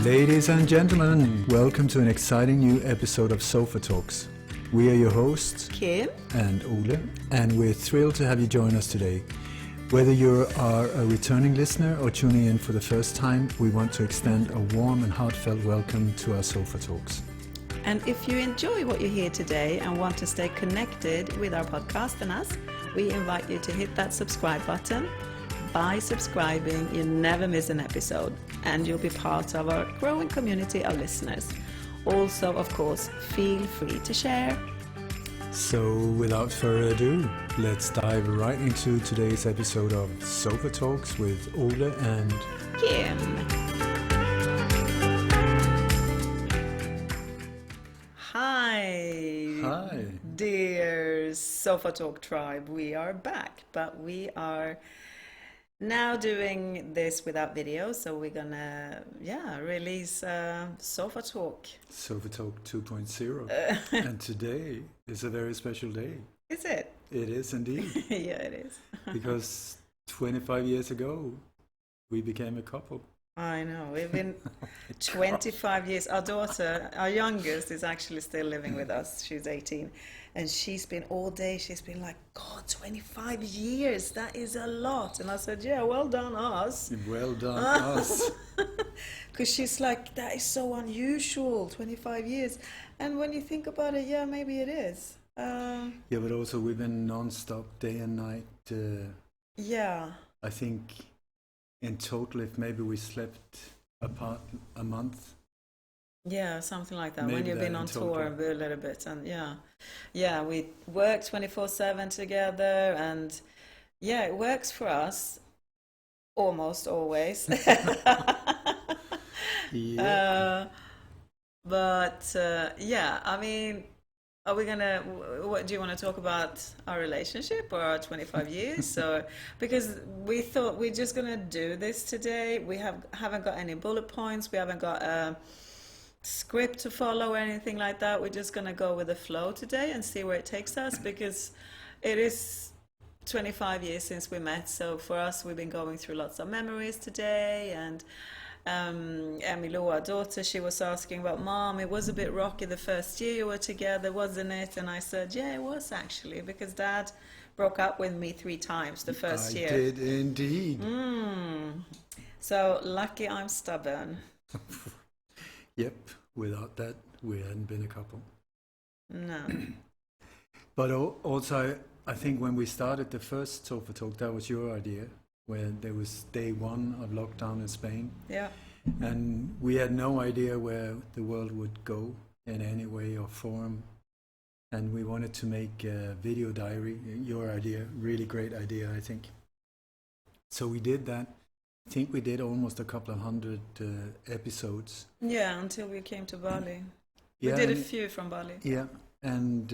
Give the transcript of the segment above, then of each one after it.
Ladies and gentlemen, welcome to an exciting new episode of Sofa Talks. We are your hosts, Kim and Ole, and we're thrilled to have you join us today. Whether you are a returning listener or tuning in for the first time, we want to extend a warm and heartfelt welcome to our Sofa Talks. And if you enjoy what you hear today and want to stay connected with our podcast and us, we invite you to hit that subscribe button. By subscribing, you never miss an episode, and you'll be part of our growing community of listeners. Also, of course, feel free to share. So, without further ado, let's dive right into today's episode of Sofa Talks with Ole and Kim. Hi, dear Sofa Talk tribe. We are back, but we are now doing this without video, so we're gonna release Sofa Talk. Sofa Talk 2.0. And today is a very special day. Is it? It is indeed. Yeah, it is. Because 25 years ago, we became a couple. I know, we've been 25 years. Our daughter, our youngest, is actually still living with us. She's 18. And she's been all day, she's been like, God, 25 years, that is a lot. And I said, yeah, well done us. Well done us. Because she's like, that is so unusual, 25 years. And when you think about it, yeah, maybe it is. Yeah, but also we've been non-stop day and night. Yeah. I think in total, if maybe we slept apart a month. Yeah, something like that. Maybe when you've been on tour a little bit, and yeah, we work 24/7 together, and yeah, it works for us almost always. Yeah. I mean, are we gonna? What do you want to talk about? Our relationship or our 25 years? Or because we thought we're just gonna do this today. We haven't got any bullet points. We haven't got a script to follow or anything like that. We're just gonna go with the flow today and see where it takes us, because it is 25 years since we met. So for us, we've been going through lots of memories today. And Emmylou, our daughter, she was asking about, Mom, it was a bit rocky the first year you were together, wasn't it? And I said, yeah, it was actually, because Dad broke up with me 3 times the first year. I did indeed. So lucky I'm stubborn. Yep, without that, we hadn't been a couple. No. But also, I think when we started the first Sofa Talk, that was your idea, where there was day 1 of lockdown in Spain. Yeah. And we had no idea where the world would go in any way or form. And we wanted to make a video diary, your idea, really great idea, I think. So we did that. I think we did almost a couple of hundred episodes. Yeah, until we came to Bali. Yeah, we did a few from Bali. Yeah, and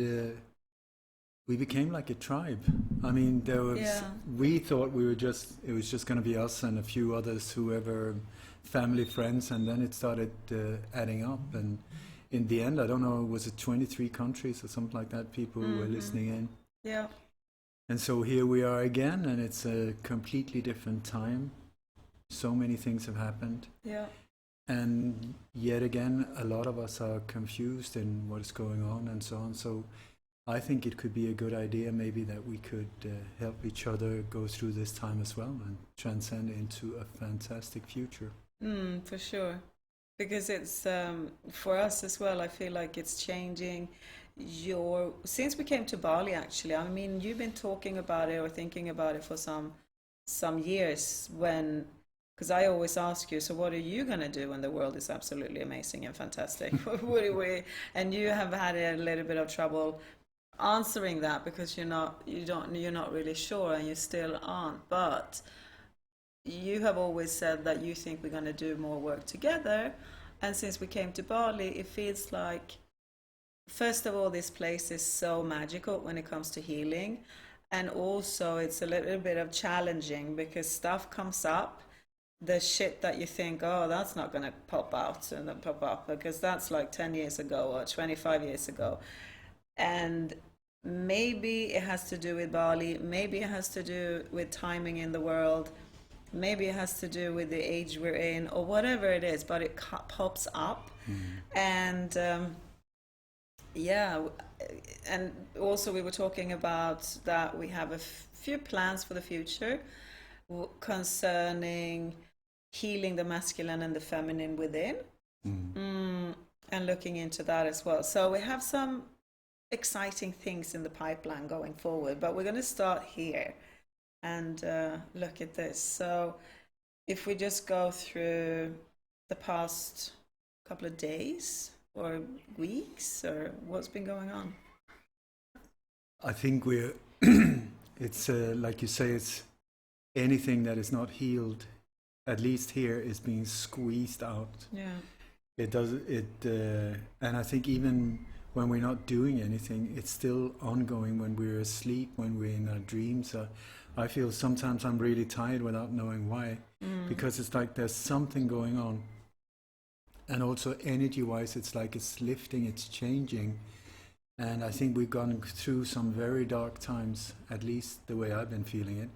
we became like a tribe. I mean, there was. We thought it was just going to be us and a few others, whoever, family, friends, and then it started adding up. And in the end, I don't know, was it 23 countries or something like that? People who were listening in. Yeah. And so here we are again, and it's a completely different time. So many things have happened. Yeah. And yet again, a lot of us are confused in what is going on and so on. So I think it could be a good idea maybe that we could help each other go through this time as well and transcend into a fantastic future. For sure. Because it's, for us as well, I feel like it's changing since we came to Bali, actually. I mean, you've been talking about it or thinking about it for some years because I always ask you, so what are you going to do when the world is absolutely amazing and fantastic? And you have had a little bit of trouble answering that because you're not really sure, and you still aren't. But you have always said that you think we're going to do more work together. And since we came to Bali, it feels like, first of all, this place is so magical when it comes to healing. And also it's a little bit of challenging because stuff comes up, the shit that you think, oh, that's not going to pop out and then pop up because that's like 10 years ago or 25 years ago. And maybe it has to do with Bali, maybe it has to do with timing in the world, maybe it has to do with the age we're in, or whatever it is, but it pops up. And yeah, and also we were talking about that we have a few plans for the future concerning healing the masculine and the feminine within, and looking into that as well. So we have some exciting things in the pipeline going forward, but we're going to start here and look at this. So if we just go through the past couple of days or weeks, or what's been going on? I think we're, it's like you say, it's anything that is not healed, at least here, is being squeezed out. Yeah. It does it, and I think even when we're not doing anything, it's still ongoing when we're asleep, when we're in our dreams. I feel sometimes I'm really tired without knowing why, because it's like there's something going on. And also energy-wise, it's like it's lifting, it's changing. And I think we've gone through some very dark times, at least the way I've been feeling it,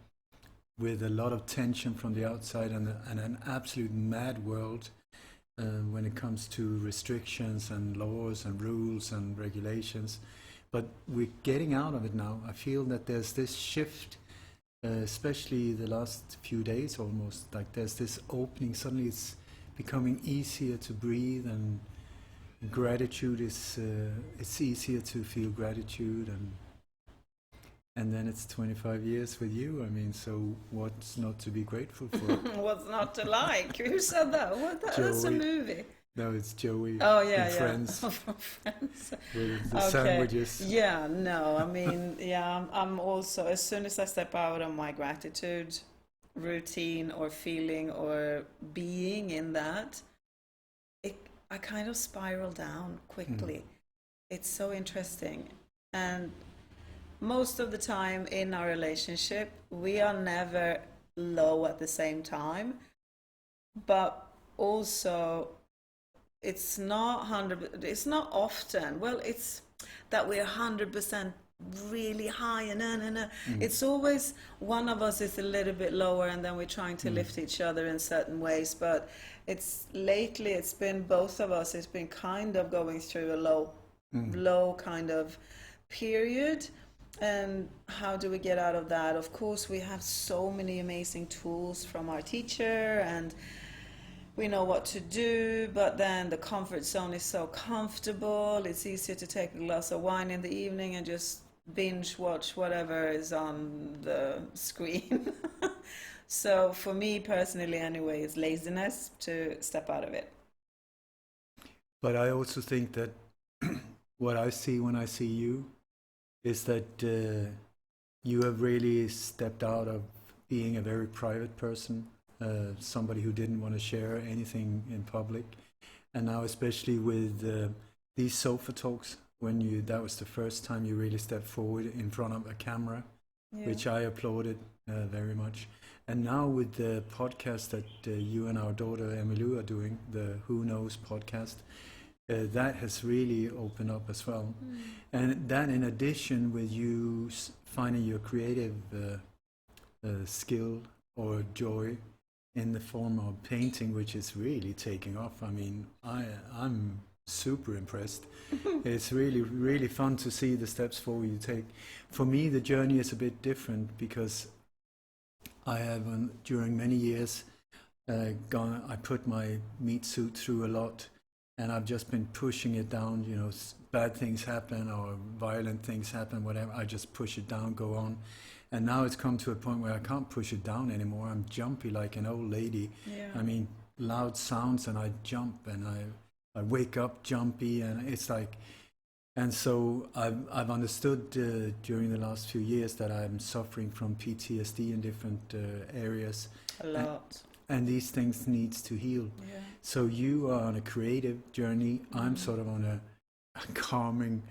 with a lot of tension from the outside and an absolute mad world when it comes to restrictions and laws and rules and regulations. But we're getting out of it now. I feel that there's this shift, especially the last few days almost, like there's this opening. Suddenly it's becoming easier to breathe, and gratitude is, it's easier to feel gratitude, and then it's 25 years with you. I mean, so what's not to be grateful for? What's not to like? Who said that? That's a movie. No, it's Joey. Oh yeah, from yeah. Friends. From Friends. With the sandwiches. Yeah, no, I mean, yeah, I'm also, as soon as I step out of my gratitude routine or feeling or being in that, I kind of spiral down quickly. It's so interesting. And most of the time in our relationship, we are never low at the same time, but also it's not often, well, it's that we're 100% really high and it's always one of us is a little bit lower, and then we're trying to lift each other in certain ways. But lately it's been both of us, it's been kind of going through a low kind of period. And how do we get out of that? Of course, we have so many amazing tools from our teacher, and we know what to do, but then the comfort zone is so comfortable. It's easier to take a glass of wine in the evening and just binge watch whatever is on the screen. So for me personally anyway, it's laziness to step out of it. But I also think that what I see when I see you is that you have really stepped out of being a very private person, somebody who didn't want to share anything in public. And now especially with these sofa talks, that was the first time you really stepped forward in front of a camera, which I applauded very much. And now with the podcast that you and our daughter Emmylou are doing, the Who Knows podcast, that has really opened up as well. And that in addition with you finding your creative skill or joy in the form of painting, which is really taking off. I mean, I'm super impressed. It's really, really fun to see the steps forward you take. For me, the journey is a bit different because I have, during many years, I put my meat suit through a lot, and I've just been pushing it down. You know, bad things happen or violent things happen, whatever. I just push it down, go on. And now it's come to a point where I can't push it down anymore. I'm jumpy like an old lady. Yeah. I mean, loud sounds and I jump, and I wake up jumpy, and it's like, and so I've understood during the last few years that I'm suffering from PTSD in different areas. A lot. And these things needs to heal. Yeah. So you are on a creative journey. I'm sort of on a calming,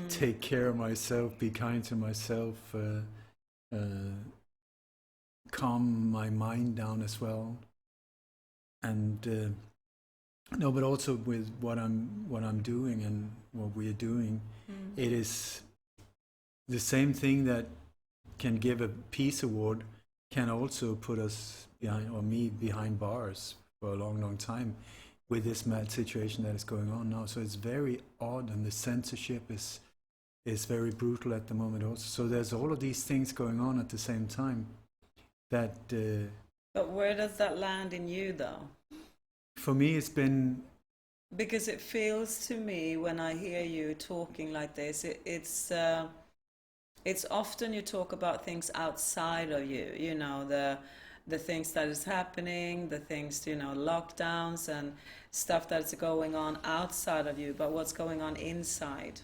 take care of myself, be kind to myself, calm my mind down as well. And no, but also with what I'm doing and what we're doing, it is the same thing that can give a peace award can also put us behind, or me behind bars for a long, long time with this mad situation that is going on now. So it's very odd, and the censorship is very brutal at the moment also. So there's all of these things going on at the same time that... But where does that land in you, though? For me, it's been... Because it feels to me, when I hear you talking like this, it's often you talk about things outside of you, you know, the things that is happening, the things, you know, lockdowns and stuff that's going on outside of you, but what's going on inside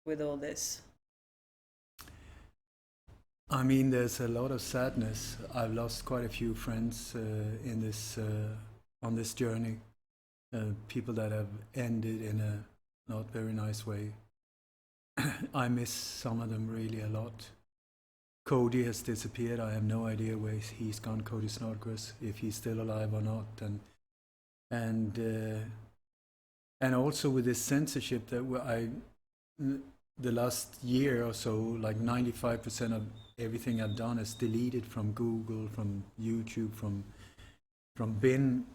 with all this? I mean, there's a lot of sadness. I've lost quite a few friends in this on this journey. People that have ended in a not very nice way. I miss some of them really a lot. Cody has disappeared. I have no idea where he's gone. Cody Snodgrass, if he's still alive or not, and also with this censorship that the last year or so, like 95% of everything I've done is deleted from Google, from YouTube, from Bing.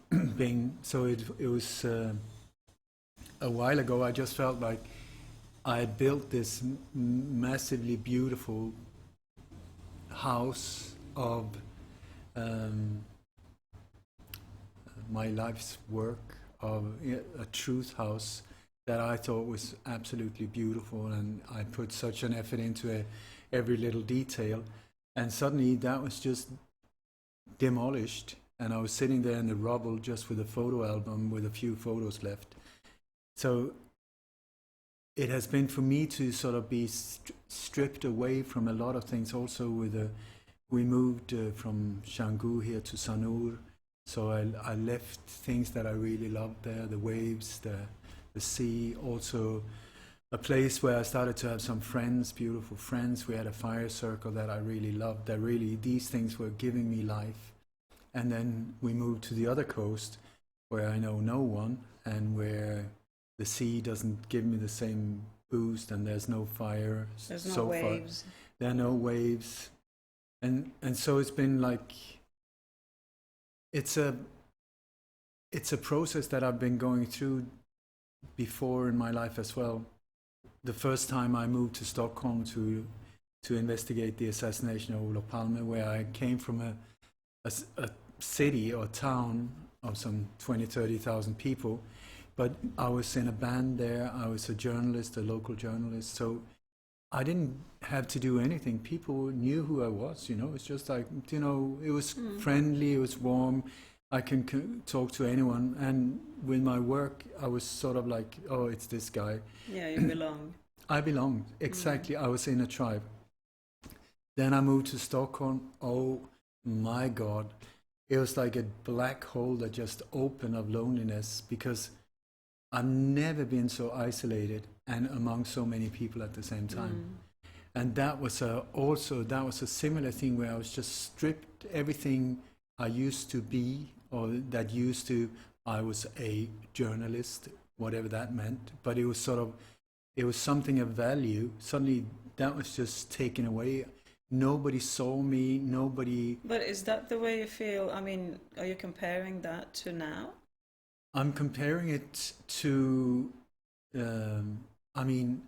So it was a while ago. I just felt like I had built this massively beautiful house of my life's work, of a truth house that I thought was absolutely beautiful, and I put such an effort into every little detail, and suddenly that was just demolished, and I was sitting there in the rubble just with a photo album with a few photos left. So it has been for me to sort of be stripped away from a lot of things. Also we moved from Canggu here to Sanur, so I left things that I really loved there, the waves, the sea, also a place where I started to have some friends, beautiful friends. We had a fire circle that I really loved, that really, these things were giving me life. And then we moved to the other coast where I know no one, and where the sea doesn't give me the same boost, and there's no fire. There's no waves. There are no waves. And so it's been like, it's a process that I've been going through before in my life as well. The first time I moved to Stockholm to investigate the assassination of Olof Palme, where I came from a city or town of some 20,000-30,000 people, but I was in a band there. I was a journalist, a local journalist, so I didn't have to do anything. People knew who I was, you know. It's just like, you know, it was friendly, it was warm. I can talk to anyone, and with my work, I was sort of like, oh, it's this guy. Yeah, you belong. I belonged, exactly. I was in a tribe. Then I moved to Stockholm. Oh my God. It was like a black hole that just opened of loneliness, because I've never been so isolated and among so many people at the same time. And that was a similar thing where I was just stripped everything I used to be, or that used to, I was a journalist, whatever that meant, but it was something of value. Suddenly that was just taken away. Nobody saw me, nobody... But is that the way you feel? I mean, are you comparing that to now? I'm comparing it to, I mean,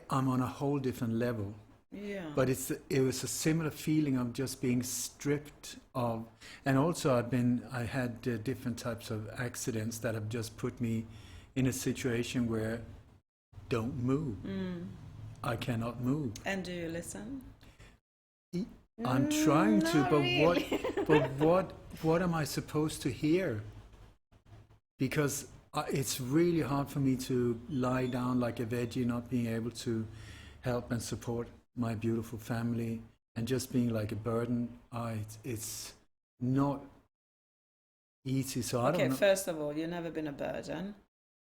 I'm on a whole different level. Yeah. But it was a similar feeling of just being stripped of, and also I had different types of accidents that have just put me in a situation where don't move. I cannot move. And do you listen? I'm trying to, but really. what am I supposed to hear? Because it's really hard for me to lie down like a veggie, not being able to help and support my beautiful family, and just being like a burden. It's not easy. So I don't know. Okay, first of all, you've never been a burden.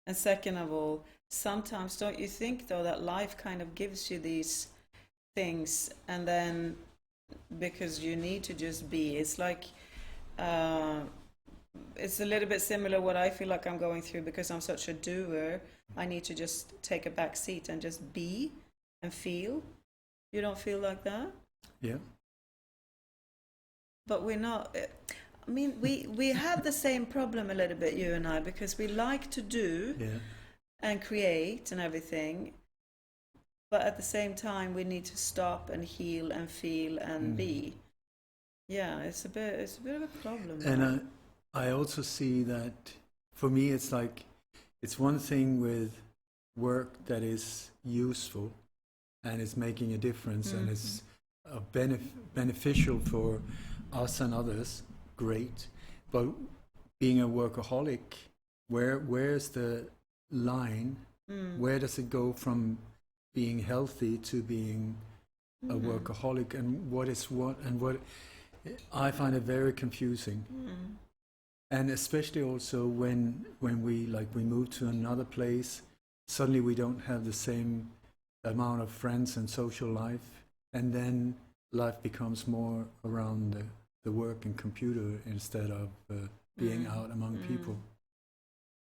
And second of all, sometimes don't you think, though, that life kind of gives you these things, and then because you need to just be, it's like, it's a little bit similar what I feel like I'm going through, because I'm such a doer. I need to just take a back seat and just be. and feel. You don't feel like that? Yeah. But we're not. I mean, we have the same problem a little bit, you and I, because we like to do Yeah. and create and everything, but at the same time we need to stop and heal and feel and be. Yeah, it's a bit of a problem. And I also see that for me, it's like, it's one thing with work that is useful and is making a difference and is beneficial for us and others, great. But being a workaholic, where's the line? Where does it go from being healthy to being a workaholic, and what is what, and what? I find it very confusing. And especially also when we move to another place, suddenly we don't have the same amount of friends and social life, and then life becomes more around the work and computer instead of being out among people.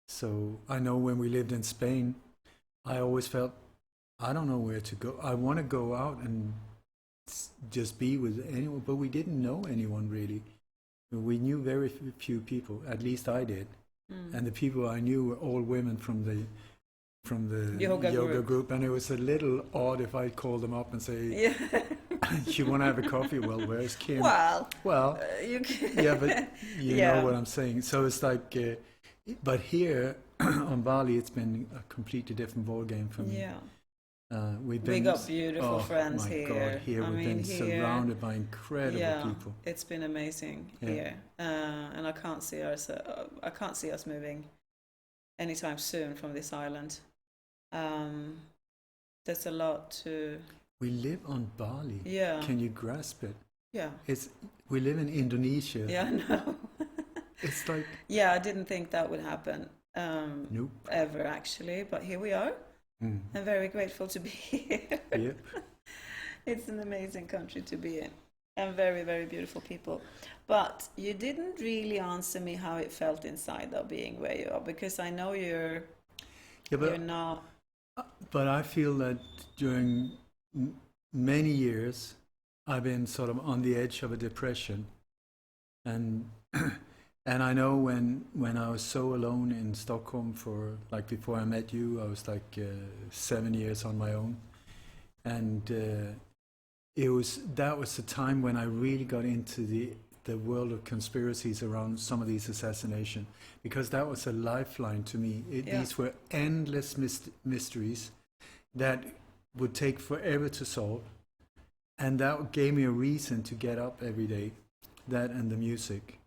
So I know when we lived in Spain, I always felt I don't know where to go. I want to go out and just be with anyone, but we didn't know anyone really. We knew very few people, at least I did, and the people I knew were all women from the yoga group, and it was a little odd if I called them up and say, "You want to have a coffee?" Well, where's Kim? Well, you can. yeah, but you know what I'm saying. So it's like, but here on Bali, it's been a completely different ball game for me. Yeah. We got beautiful friends here. God, here we've been surrounded by incredible people. It's been amazing here, and I can't see us moving anytime soon from this island. There's a lot to. We live on Bali. Yeah. Can you grasp it? Yeah. We live in Indonesia. Yeah, I know. It's like. Yeah, I didn't think that would happen. Nope. Ever actually, but here we are. I'm very grateful to be here. Yep. It's an amazing country to be in, and very, very beautiful people. But you didn't really answer me how it felt inside, though, being where you are, because I know you're not. But I feel that during many years, I've been sort of on the edge of a depression, and and I know when I was so alone in Stockholm for, like, before I met you, I was like 7 years on my own, and that was the time when I really got into the world of conspiracies around some of these assassinations, because that was a lifeline to me. These were endless mysteries that would take forever to solve, and that gave me a reason to get up every day. That and the music.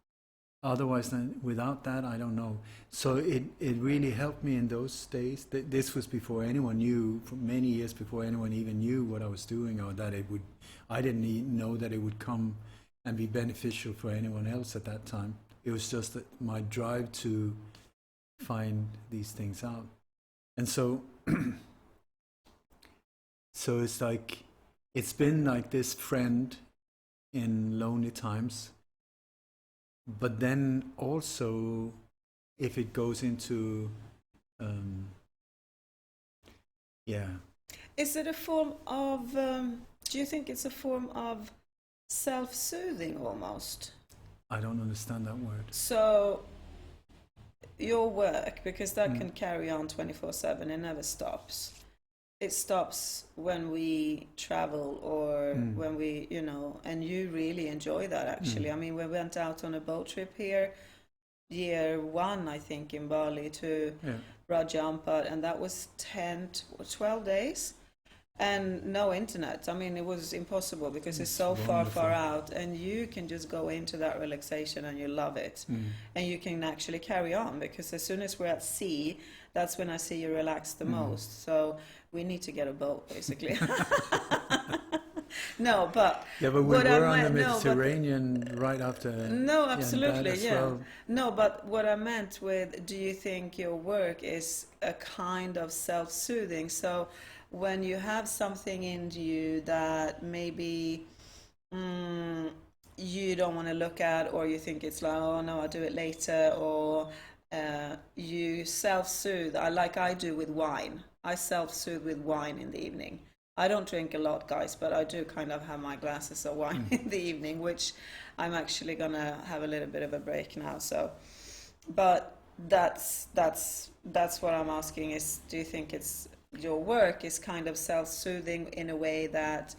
Otherwise, without that, I don't know. So it really helped me in those days. This was before anyone knew, for many years before anyone even knew what I was doing, or that it would. I didn't know that it would come and be beneficial for anyone else at that time. It was just that my drive to find these things out. And so, so it's like, it's been like this friend in lonely times. But then also, if it goes into, Is it a form of, do you think it's a form of self-soothing almost? I don't understand that word. So, your work, because that can carry on 24/7, it never stops. It stops when we travel or when we, and you really enjoy that actually. I mean, we went out on a boat trip here, year 1, I think, in Bali to Raja Ampat, and that was 10 or 12 days and no internet. I mean, it was impossible because it's so far out, and you can just go into that relaxation and you love it. And you can actually carry on, because as soon as we're at sea, that's when I see you relax the most. So we need to get a boat, basically. No, but we were on the Mediterranean right after. No, absolutely, well. No, but what I meant with, do you think your work is a kind of self-soothing? So when you have something in you that maybe you don't want to look at, or you think it's like, oh no, I'll do it later, or you self-soothe, like I do with wine. I self-soothe with wine in the evening. I don't drink a lot, guys, but I do kind of have my glasses of wine in the evening, which I'm actually gonna have a little bit of a break now. So, but that's what I'm asking is, do you think it's your work is kind of self-soothing in a way that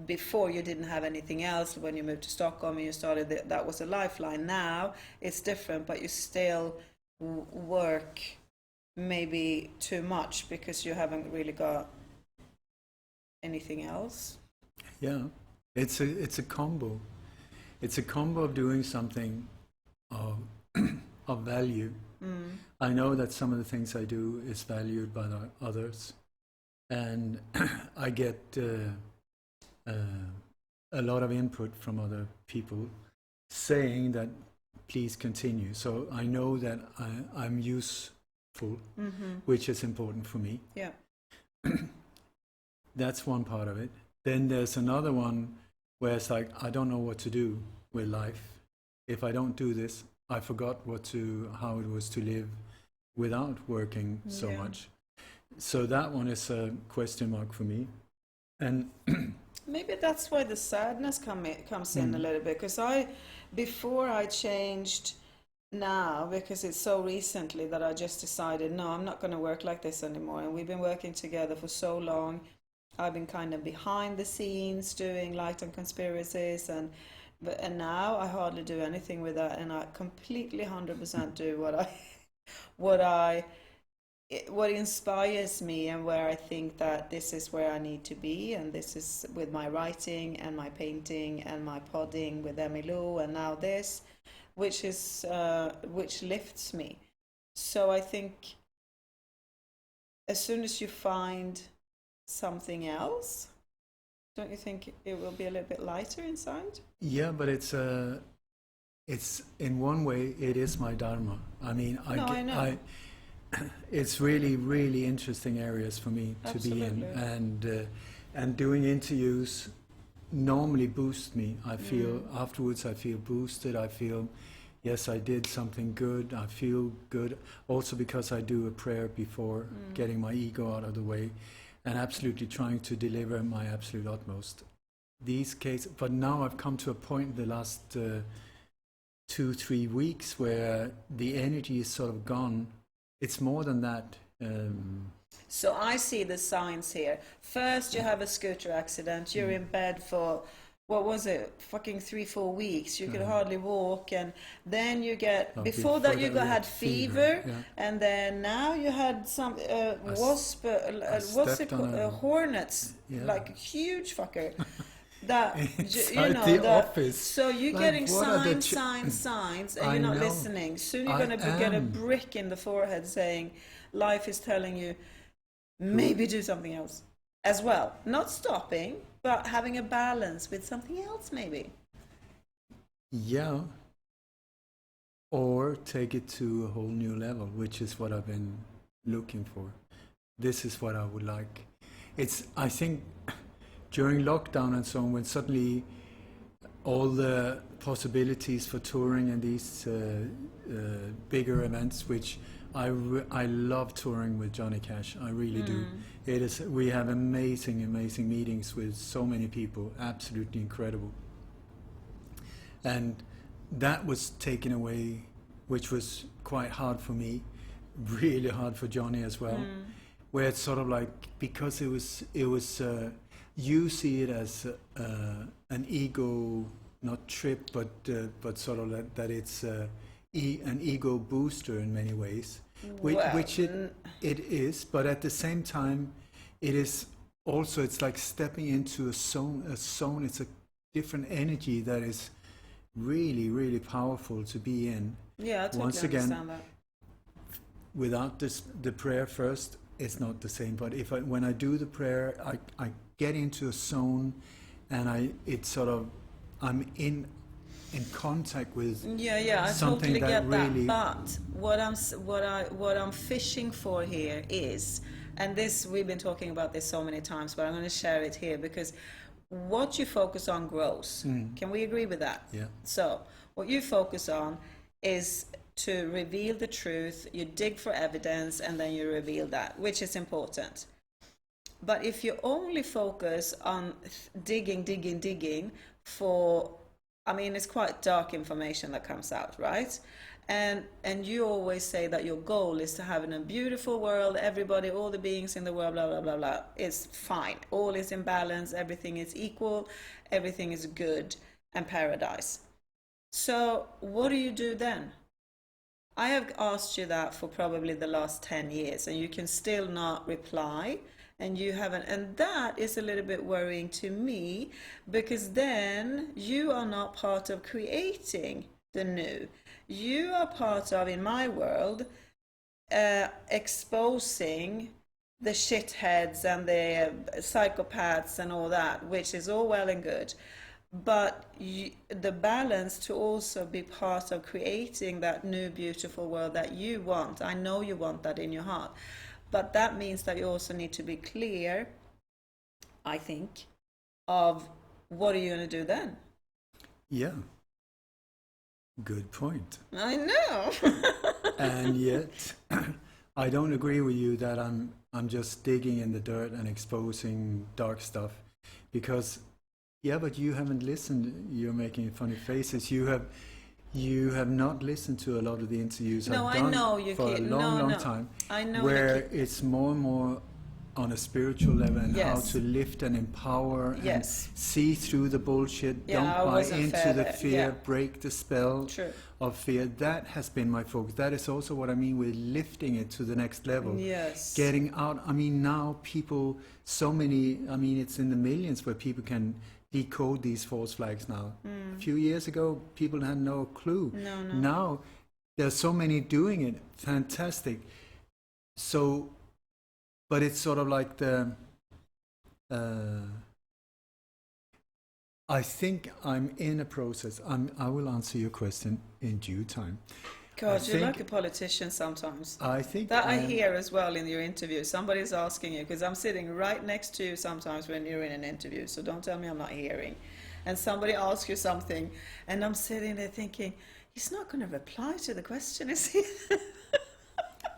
before you didn't have anything else, when you moved to Stockholm and you started that was a lifeline. Now it's different, but you still work maybe too much because you haven't really got anything else? Yeah, it's a combo. It's a combo of doing something of of value. I know that some of the things I do is valued by the others, and I get a lot of input from other people saying that please continue. So I know that I'm useful, which is important for me. Yeah. That's one part of it. Then there's another one where it's like, I don't know what to do with life. If I don't do this, I forgot how it was to live without working so much. So that one is a question mark for me. And maybe that's why the sadness comes in a little bit. Because before I changed now, because it's so recently that I just decided, no, I'm not going to work like this anymore. And we've been working together for so long. I've been kind of behind the scenes doing Light on Conspiracies, and now I hardly do anything with that, and I completely 100% do what inspires me, and where I think that this is where I need to be, and this is with my writing and my painting and my podding with Emmylou, and now this, which lifts me. So I think as soon as you find something else, don't you think it will be a little bit lighter inside? Yeah, but it's in one way it is my dharma. I mean, I know. It's really, really interesting areas for me to be in, and doing interviews normally boosts me. I feel afterwards, I feel boosted. I feel, yes, I did something good. I feel good also because I do a prayer before getting my ego out of the way, and absolutely trying to deliver my absolute utmost. These cases, but now I've come to a point in the last 2-3 weeks where the energy is sort of gone. It's more than that. So I see the signs here. First, you have a scooter accident. You're in bed for, what was it, fucking 3-4 weeks. You could hardly walk, and then you get, before that you had fever, and then now you had some wasp, what's it called, hornets, like a huge fucker. That office. So you're like, getting signs, and you're not listening. Soon you're going to get a brick in the forehead saying, life is telling you, maybe do something else as well. Not stopping, but having a balance with something else, maybe. Yeah. Or take it to a whole new level, which is what I've been looking for. This is what I would like. I think, during lockdown and so on, when suddenly all the possibilities for touring and these bigger events, which I love touring with Johnny Cash, I really do. We have amazing meetings with so many people, absolutely incredible. And that was taken away, which was quite hard for me, really hard for Johnny as well, where it's sort of like, because it was you see it as an ego, not trip, but sort of that it's an ego booster in many ways, which it is. But at the same time, it is also, it's like stepping into a zone. It's a different energy that is really, really powerful to be in. Yeah, I totally Once again, understand that. Without the prayer first, it's not the same. But when I do the prayer, I get into a zone, and I'm in contact with I something totally get really. That. But what I'm fishing for here is, and this, we've been talking about this so many times, but I'm going to share it here, because what you focus on grows. Can we agree with that? Yeah. So what you focus on is to reveal the truth. You dig for evidence, and then you reveal that, which is important. But if you only focus on digging for, I mean, it's quite dark information that comes out, right? And you always say that your goal is to have in a beautiful world, everybody, all the beings in the world, blah blah blah blah, is fine. All is in balance, everything is equal, everything is good and paradise. So what do you do then? I have asked you that for probably the last 10 years and you can still not reply, and you haven't, and that is a little bit worrying to me, because then you are not part of creating the new. You are part of, in my world, exposing the shitheads and the psychopaths and all that, which is all well and good. But the balance to also be part of creating that new beautiful world that you want. I know you want that in your heart. But that means that you also need to be clear, I think, of what are you going to do then? Yeah. Good point. I know. And yet, I don't agree with you that I'm just digging in the dirt and exposing dark stuff, because yeah, but you haven't listened. You're making funny faces. You have not listened to a lot of the interviews No, I've I done know you for a keep, long no. time, I know where you keep, it's more and more on a spiritual level, and how Yes. to lift and empower and Yes. see through the bullshit. Yeah, I Don't buy wasn't into fair the there. fear. Yeah. Break the spell True. of fear. That has been my focus. That is also what I mean with lifting it to the next level. Yes. Getting out. I mean, now people, so many, I mean, it's in the millions where people can decode these false flags now. A few years ago, people had no clue. No. Now, there's so many doing it. Fantastic. So, but it's sort of like I think I'm in a process. I will answer your question in due time. God, you're like a politician sometimes. I think That I hear as well in your interview. Somebody's asking you, because I'm sitting right next to you sometimes when you're in an interview, so don't tell me I'm not hearing. And somebody asks you something, and I'm sitting there thinking, he's not going to reply to the question, is he?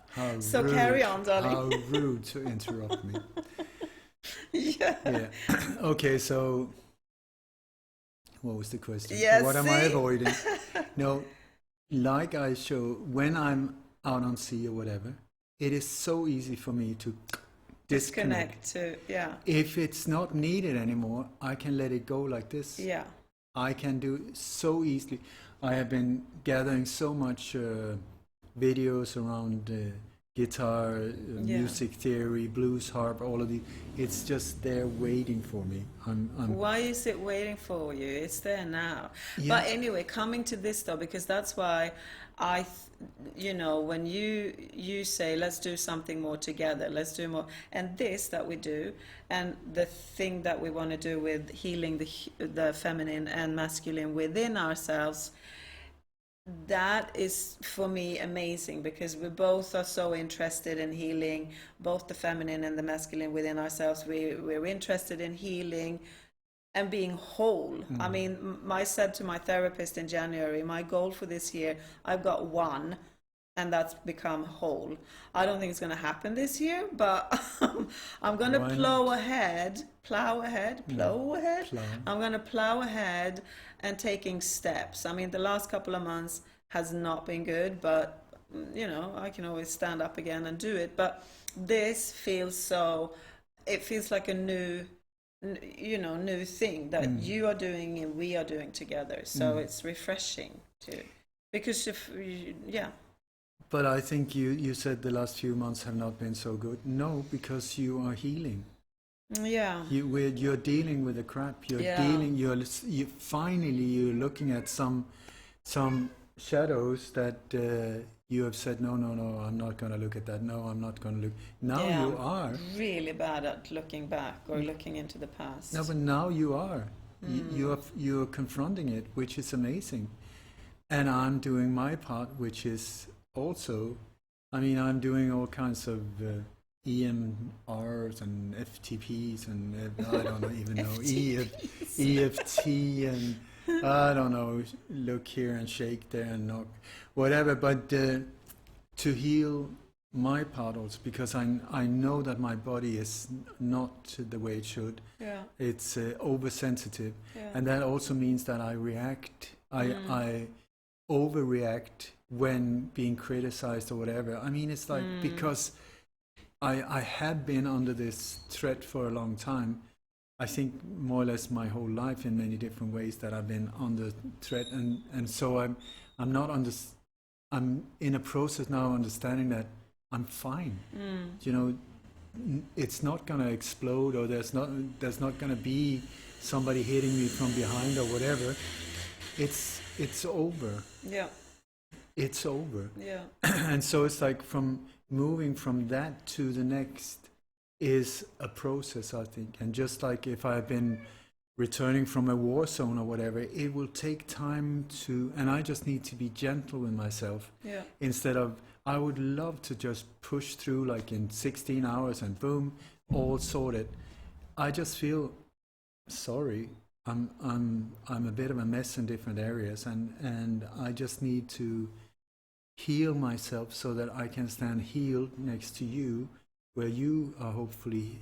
How So rude, carry on, darling. How rude to interrupt me. Yeah. Okay, so what was the question? Yeah, What am I see? avoiding? No, like I show, when I'm out on sea or whatever, it is so easy for me to disconnect. to, yeah. If it's not needed anymore, I can let it go like this. Yeah. I can do it so easily. I have been gathering so much videos around guitar, music theory, blues harp, all of the. It's just there waiting for me. Why is it waiting for you? It's there now. Yeah. But anyway, coming to this though, because that's why when you say let's do something more together, let's do more, and this that we do, and the thing that we want to do with healing the feminine and masculine within ourselves. That is for me amazing, because we both are so interested in healing both the feminine and the masculine within ourselves. We're interested in healing and being whole. I mean, I said to my therapist in January, my goal for this year, I've got one, and that's become whole. I don't think it's going to happen this year, but I'm going to plow ahead. I'm going to plow ahead and taking steps. I mean, the last couple of months has not been good, but I can always stand up again and do it. But this feels it feels like a new thing that you are doing and we are doing together. So it's refreshing too, because But I think you said the last few months have not been so good. No, because you are healing. Yeah. You're dealing with the crap. You're finally looking at some shadows that you have said no, I'm not going to look at that. No, I'm not going to look. Now you are really bad at looking back or looking into the past. No, but now you are. You're confronting it, which is amazing. And I'm doing my part, which is also, I mean, I'm doing all kinds of EMRs and FTPs and I don't even know, EFT and I don't know, look here and shake there and knock, whatever. But to heal my part also, because I know that my body is not the way it should. Yeah. It's oversensitive, Yeah. and that also means that I react. I overreact when being criticized or whatever. I mean, it's like because I have been under this threat for a long time. I think more or less my whole life in many different ways that I've been under threat, and so I'm not I'm in a process now of understanding that I'm fine. You know, it's not gonna explode, or there's not gonna be somebody hitting me from behind or whatever. It's over. Yeah. It's over. Yeah. And so it's like from moving from that to the next is a process, I think. And just like if I've been returning from a war zone or whatever, it will take time to, and I just need to be gentle with myself. Yeah. Instead of, I would love to just push through like in 16 hours and boom, all sorted. I just feel sorry. I'm a bit of a mess in different areas, and I just need to heal myself so that I can stand healed next to you, where you are hopefully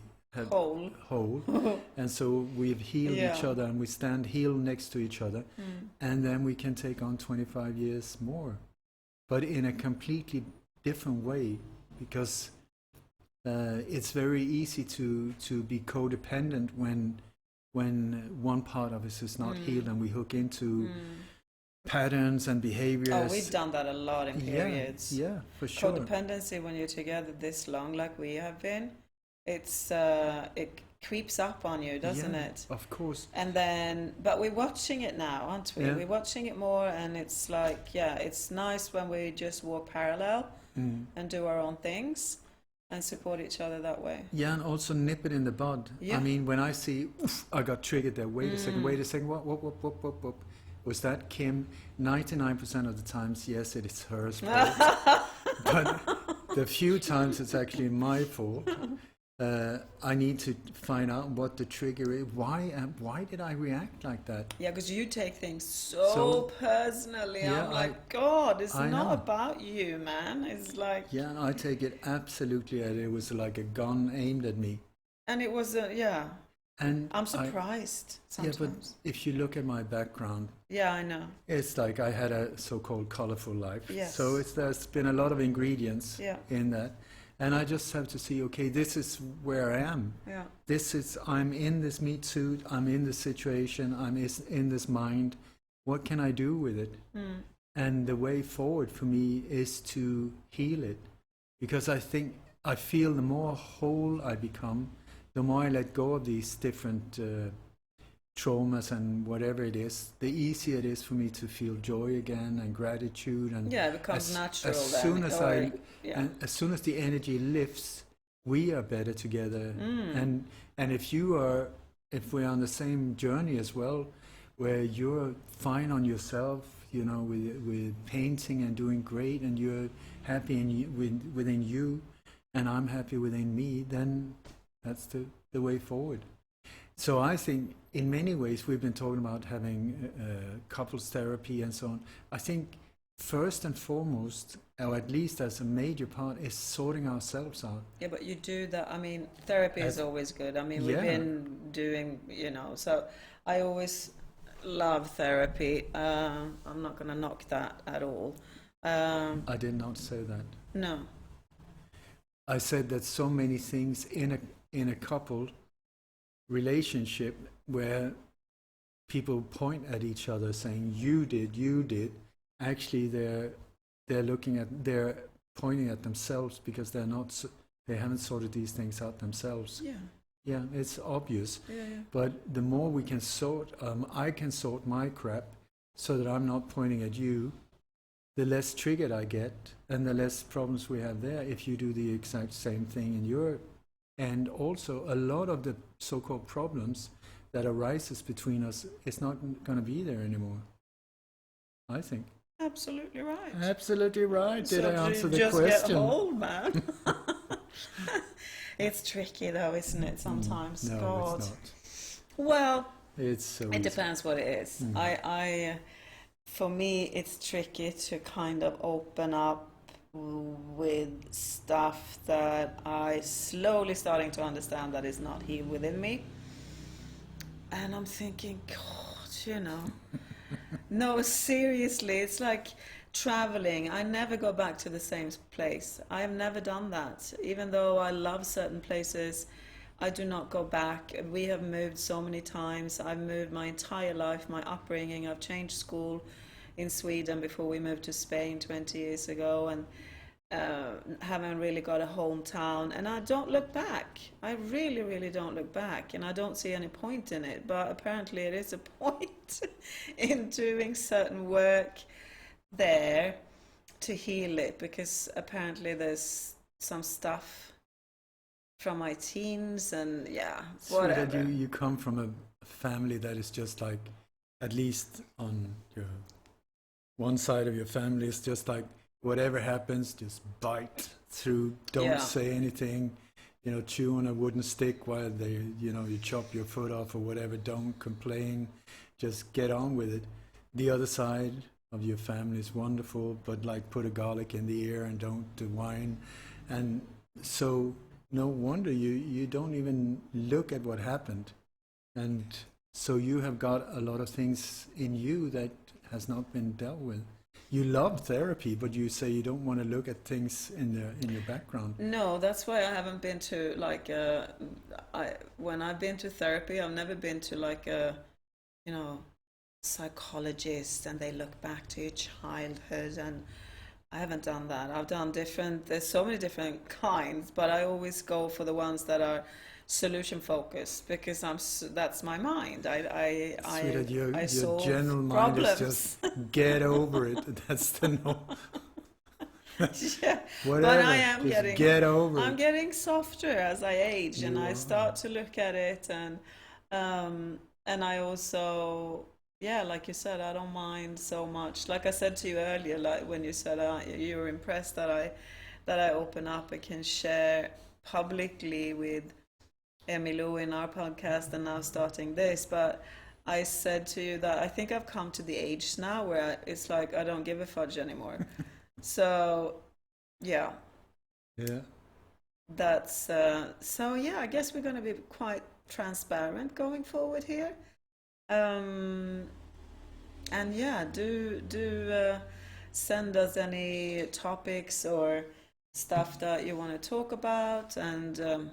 whole. And so we've healed each other, and we stand healed next to each other, and then we can take on 25 years more, but in a completely different way, because it's very easy to be codependent when one part of us is not healed, and we hook into patterns and behaviors. Oh, we've done that a lot in periods. Yeah, for sure. Codependency, when you're together this long, like we have been, it creeps up on you, doesn't it? Of course. And then, but we're watching it now, aren't we? We're watching it more, and it's like, it's nice when we just walk parallel and do our own things and support each other that way. Yeah, and also nip it in the bud. Yeah. I mean, when I see, I got triggered there. Wait a second. What? Was that Kim? 99% of the times, yes, it is her fault. But the few times it's actually my fault. I need to find out what the trigger is. Why did I react like that? Yeah, because you take things so personally. Yeah, I'm like, God, it's not about you, man. It's like... Yeah, I take it absolutely as it was like a gun aimed at me. And it was, And I'm surprised sometimes. Yeah, but if you look at my background... Yeah, I know. It's like I had a so-called colorful life. Yes. So there's been a lot of ingredients in that. And I just have to see, okay, this is where I am. Yeah. I'm in this meat suit, I'm in this situation, I'm in this mind. What can I do with it? And the way forward for me is to heal it. Because I feel the more whole I become, the more I let go of these different traumas and whatever it is, the easier it is for me to feel joy again and gratitude. And it becomes natural. As soon as the energy lifts, we are better together. And if we're on the same journey as well, where you're fine on yourself, you know, with painting and doing great, and you're happy within you, and I'm happy within me, then that's the way forward. So I think in many ways we've been talking about having couples therapy and so on. I think first and foremost, or at least as a major part, is sorting ourselves out. Yeah, but you do that. I mean, therapy is always good. I mean, we've been doing, so I always love therapy. I'm not going to knock that at all. I did not say that. No. I said that so many things in a couple relationship where people point at each other saying you did, actually they're pointing at themselves, because they haven't sorted these things out themselves. Yeah, it's obvious. But the more we can I can sort my crap so that I'm not pointing at you, the less triggered I get, and the less problems we have there if you do the exact same thing in your. And also, a lot of the so-called problems that arises between us is not going to be there anymore, I think. Absolutely right. Absolutely right. Did I answer the just question? Get hold, man. It's tricky, though, isn't it, sometimes? No, God. It's not. Well, it's so it depends what it is. For me, it's tricky to kind of open up with stuff that I slowly starting to understand that is not healed within me. And I'm thinking, God, no, seriously, it's like traveling. I never go back to the same place. I have never done that. Even though I love certain places, I do not go back. We have moved so many times. I've moved my entire life, my upbringing. I've changed school in Sweden before we moved to Spain 20 years ago, and haven't really got a hometown. And I don't look back. I really, really don't look back. And I don't see any point in it. But apparently it is a point in doing certain work there to heal it, because apparently there's some stuff from my teens, and whatever. So that you come from a family that is just like, at least on your one side of your family is just like, whatever happens, just bite through, don't say anything, chew on a wooden stick while you chop your foot off or whatever, don't complain, just get on with it. The other side of your family is wonderful, but like put a garlic in the ear and don't whine. And so no wonder you don't even look at what happened. And so you have got a lot of things in you that has not been dealt with. You love therapy, but you say you don't want to look at things in your background. No, that's why I haven't been to when I've been to therapy, I've never been to like a, psychologist and they look back to your childhood, and I haven't done that. I've done there's so many different kinds, but I always go for the ones that are solution focused, because that's my mind. Sweetheart, your solve general mind problems. is just get over it. That's the no. Yeah, Whatever, but I am just get over I'm it. getting softer as I age, and You I are. start to look at it, and I also, like you said, I don't mind so much. Like I said to you earlier, like when you said you were impressed that I open up and can share publicly with Emmylou in our podcast, and now starting this. But I said to you that I think I've come to the age now where it's like I don't give a fudge anymore. So, yeah, Yeah. that's I guess we're going to be quite transparent going forward here. And do send us any topics or stuff that you want to talk about, and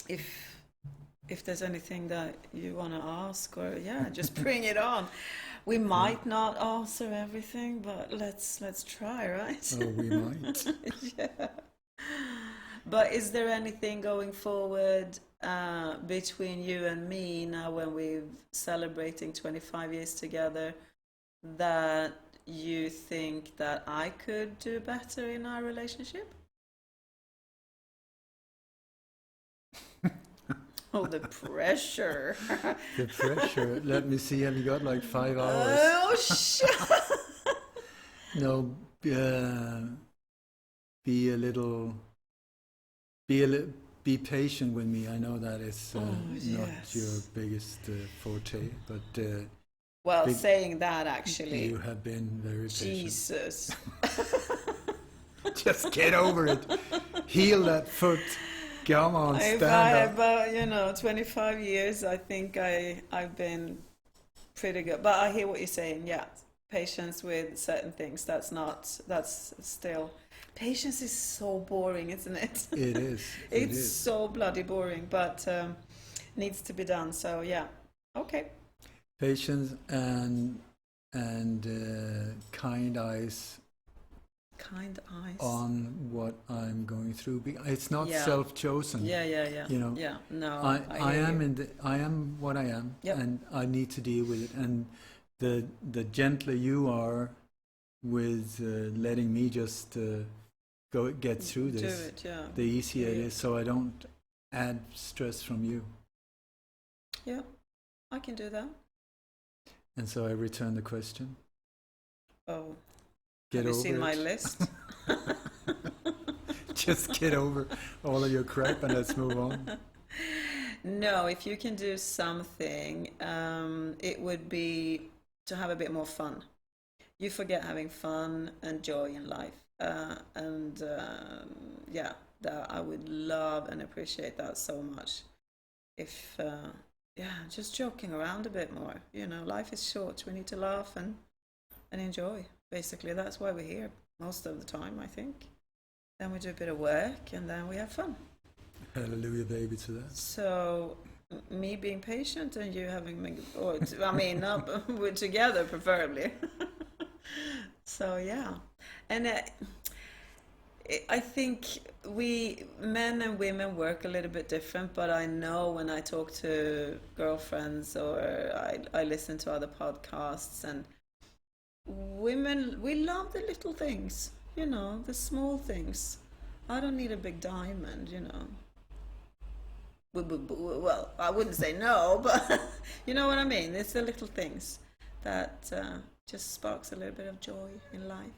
if there's anything that you want to ask, or just bring it on. We might not answer everything, but let's try, right? Oh, we might. Yeah. But is there anything going forward between you and me now when we're celebrating 25 years together that you think that I could do better in our relationship? Oh, the pressure. The pressure. Let me see. Have you got like 5 hours? Oh, shit. No. Be a little. Be patient with me. I know that is not your biggest forte, but well, saying that actually, you have been very patient. Jesus. Just get over it. Heal that foot. Come on, stand up. 25 years, I think I've been pretty good. But I hear what you're saying. Yeah, patience with certain things. That's still. Patience is so boring, isn't it? It is. It's so bloody boring, but needs to be done. So yeah, okay. Patience and kind eyes. Kind eyes on what I'm going through. It's not Yeah. self-chosen. Yeah. Yeah. No, I am I am what I am, Yep. and I need to deal with it. And the gentler you are with letting me just get through do this, it. Yeah. the easier it Yeah. is. So I don't add stress from you. Yeah, I can do that. And so I return the question. Oh, Get have you over seen it. my list? Just get over all of your crap and let's move on. No, if you can do something, it would be to have a bit more fun. You forget having fun and joy in life. and yeah, that I would love and appreciate that so much. If yeah, just joking around a bit more. You know, life is short. We need to laugh and enjoy. Basically, that's why we're here most of the time, I think. Then we do a bit of work, and then we have fun. Hallelujah, baby, to that. So me being patient and you having, or I mean, not we're together preferably. So yeah, and I think we men and women work a little bit different, but I know when I talk to girlfriends or I listen to other podcasts, and women, we love the little things, you know, the small things. I don't need a big diamond, you know. Well, I wouldn't say no, but you know what I mean. It's the little things that just sparks a little bit of joy in life.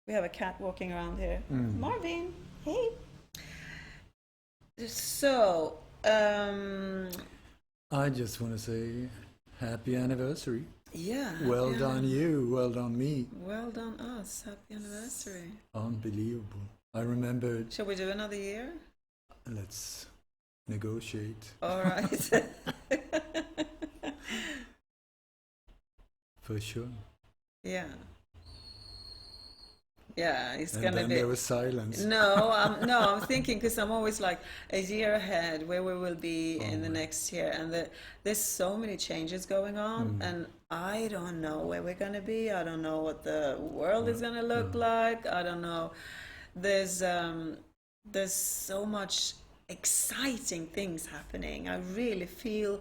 We have a cat walking around here. Marvin, hey. So, I just want to say happy anniversary. yeah. Well done you, well done me. Well done us. Happy anniversary. Unbelievable. I remember, Shall we do another year? let's negotiate. All right. For sure. Yeah. Yeah, it's And gonna then be. there was silence. No, I'm thinking because I'm always like a year ahead where we will be in the next year, and there's so many changes going on, and I don't know where we're gonna be. I don't know what the world is gonna look like. I don't know. There's so much exciting things happening. I really feel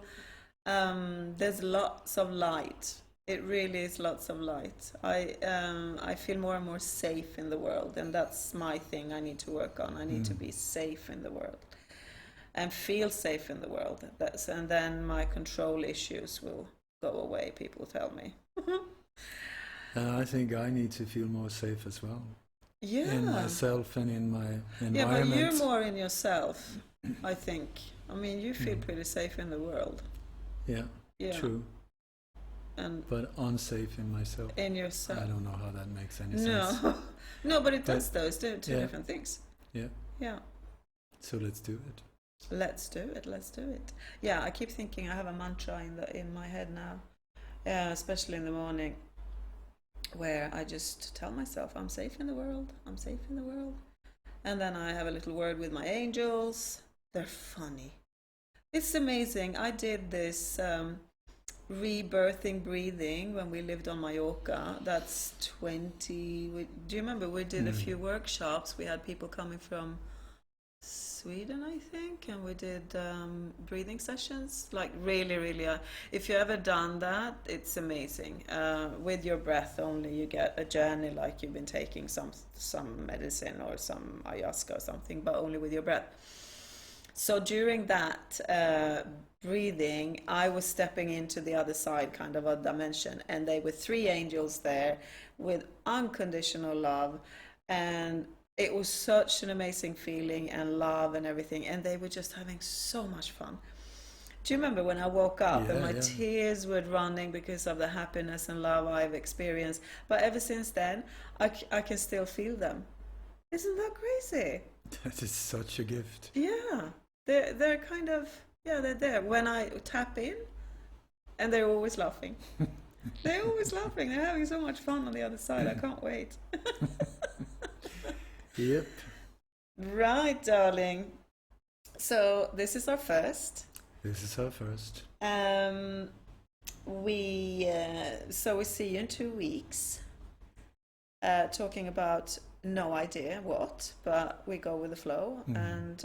there's lots of light. It really is lots of light. I feel more and more safe in the world, and that's my thing I need to work on. I need to be safe in the world and feel safe in the world. And then my control issues will go away, people tell me. And I think I need to feel more safe as well. Yeah. In myself and in my environment. Yeah, but you're more in yourself, I think. I mean, you feel pretty safe in the world. Yeah, Yeah. true. And But unsafe in myself. in yourself. I don't know how that makes any sense. No. No, but it does those two yeah. different things. Yeah. Yeah. So let's do it. Let's do it. Let's do it. Yeah, I keep thinking I have a mantra in my head now, especially in the morning, where I just tell myself I'm safe in the world. I'm safe in the world, and then I have a little word with my angels. They're funny. It's amazing. I did this rebirthing breathing when we lived on Mallorca. That's 20. Do you remember we did a few workshops? We had people coming from Sweden, I think, and we did breathing sessions. Like really, if you ever done that, it's amazing. With your breath only, you get a journey like you've been taking some medicine or some ayahuasca or something, but only with your breath. So during that breathing, I was stepping into the other side, kind of a dimension, and they were 3 angels there with unconditional love, and it was such an amazing feeling and love and everything, and they were just having so much fun. Do you remember when I woke up and my tears were running because of the happiness and love I've experienced? But ever since then, I can still feel them. Isn't that crazy? That is such a gift. Yeah, they're kind of, yeah, they're there when I tap in, and they're always laughing. They're always laughing. They're having so much fun on the other side. I can't wait. Yep. Right, darling. So this is our first. This is our first. So we see you in 2 weeks. Talking about no idea what, but we go with the flow. And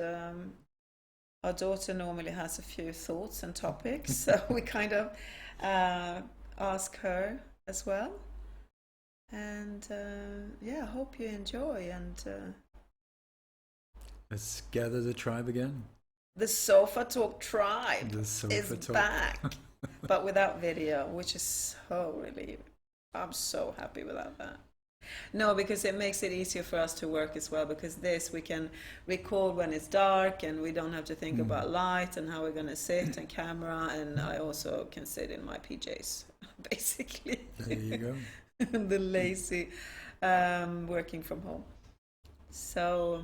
our daughter normally has a few thoughts and topics, so we kind of ask her as well. And yeah, hope you enjoy. And Let's gather the tribe again. the Sofa Talk tribe The Sofa is Talk. back, but without video, which is so relieving. I'm so happy without that. No, because it makes it easier for us to work as well, because this we can record when it's dark and we don't have to think about light and how we're going to sit and camera, and I also can sit in my PJs basically. There you go. The lazy working from home. So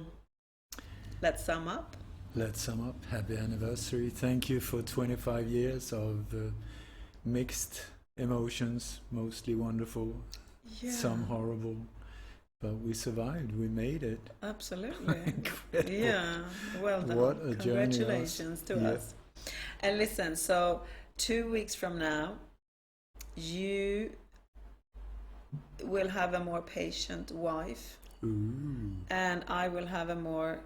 let's sum up. Let's sum up. Happy anniversary. Thank you for 25 years of mixed emotions, mostly wonderful, some horrible, but we survived. We made it. Absolutely. Incredible. Yeah, well done. What a journey. Congratulations to us. And listen, so 2 weeks from now, you will have a more patient wife. Ooh. And I will have a more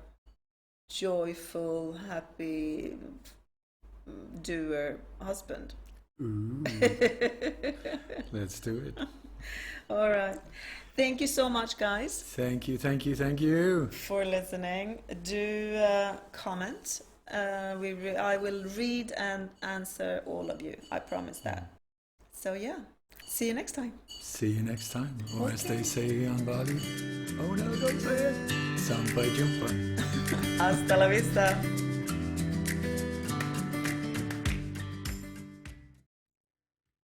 joyful, happy doer husband. Ooh. Let's do it. All right. Thank you so much, guys. Thank you, thank you, thank you. For listening. Do comment. I will read and answer all of you. I promise that. So yeah, see you next time. See you next time. Or as they say on Bali, oh no, don't say it. Sampai jumpa. Hasta la vista.